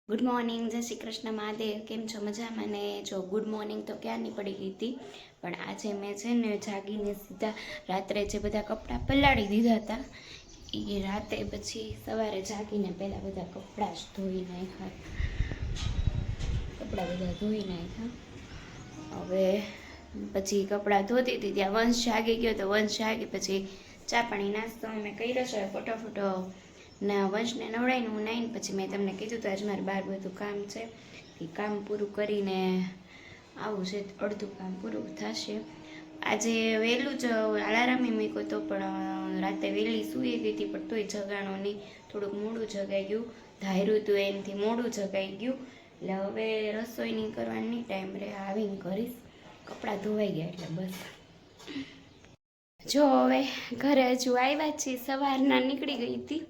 Good morning, જય શ્રી કૃષ્ણ મહાદેવ. કેમ છો? મજામાં ને? જો ગુડ મોર્નિંગ તો ક્યારની પડી ગઈ હતી, પણ આજે મેં છે ને જાગીને સીધા રાત્રે જે બધા કપડાં પલાળી દીધા હતા એ રાતે પછી સવારે જાગીને પહેલાં બધા કપડાં જ ધોઈ નાખ્યા. હવે પછી કપડાં ધોતી હતી ત્યાં વંશ જાગી ગયો, તો વંશ જાગી પછી ચા પાણી નાસ્તો અમે કર્યો છે ફટાફટ ના વંશને નવડાવીને હું નાઈને પછી મેં તમને કીધું તો આજે મારે બહાર બધું કામ છે, એ કામ પૂરું કરીને આવું છે, અડધું કામ પૂરું થશે. આજે વહેલું જ અલાર્મ મૂક્યો હતો પણ રાતે વહેલી સૂઈ ગઈ હતી, પણ તોય જગાણો નહીં, થોડુંક મોડું જગાઈ ગયું, ધાર્યું હતું એનાથી મોડું જગાઈ ગયું. એટલે હવે રસોઈની કરવાની ટાઈમ રહે, આવીને કરીશ. કપડાં ધોવાઈ ગયા એટલે બસ. જો હવે ઘરે હજુ આવ્યા છીએ, સવારના નીકળી ગઈ હતી.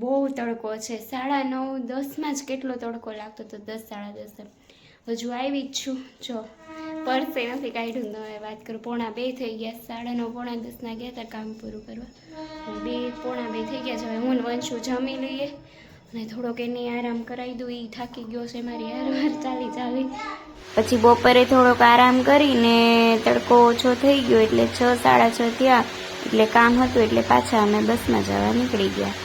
બહુ તડકો છે, 9:30 10માં જ કેટલો તડકો લાગતો હતો, 10 સાડા 10 હજુ આવી જ છું. જો પરસે નથી કાઢ્યું, તો વાત કરું 1:45 થઈ ગયા, 9:30 પોણા 10ના ગયા હતા કામ પૂરું કરવા, 1:45 થઈ ગયા છે. હવે હું વંશુ જમી લઈએ અને થોડોક એને આરામ કરાવી દઉં, એ થાકી ગયો છે મારી હારવાર ચાલી. પછી બપોરે થોડોક આરામ કરીને તડકો ઓછો થઈ ગયો એટલે 6 સાડા 6 થયા, એટલે કામ હતું એટલે પાછા અમે બસમાં જવા નીકળી ગયા.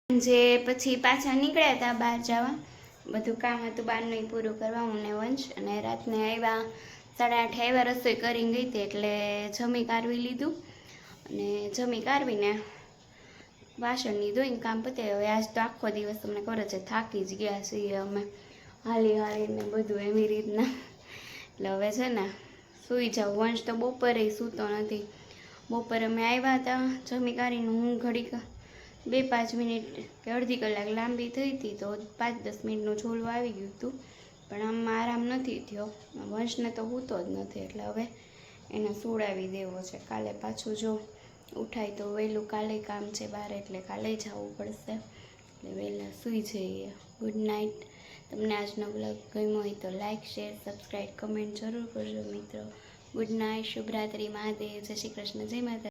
જે પછી પાછા નીકળ્યા હતા બહાર જવા, બધું કામ હતું બહારનું પૂરું કરવા, હું ને વંશ. અને રાતને આવ્યા 8:30 આવ્યા, રસોઈ કરીને ગઈ હતી એટલે જમી કાઢવી લીધું, અને જમી કાઢવીને વાસણની ધોઈને કામ પતે. હવે આજ તો આખો દિવસ તમને ખબર છે થાકી જ ગયા છીએ અમે, હાલીને બધું એવી રીતના. એટલે હવે છે ને સૂઈ જાઉં. વંશ તો બપોરે સૂતો નથી. બપોરે અમે આવ્યા હતા જમી કાઢીને, હું ઘડીક 2-5 મિનિટ કે અડધી કલાક લાંબી થઈ હતી તો 5-10 મિનિટનું છોલું આવી ગયું હતું, પણ આમાં આરામ નથી થયો. વંશને તો સૂતો જ નથી, એટલે હવે એને સુડાવી દેવો છે. કાલે પાછું જો ઉઠાય તો વહેલું, કાલે કામ છે બહાર એટલે કાલે જવું પડશે, એટલે વહેલા સૂઈ જઈએ. Good night. તમને આજનો બ્લોગ ગમ્યો હોય તો લાઇક, શેર, સબસ્ક્રાઈબ, કમેન્ટ જરૂર કરજો મિત્રો. ગુડ નાઇટ, શુભરાત્રી, મહાદેવ, જય શ્રી કૃષ્ણ, જય માતા.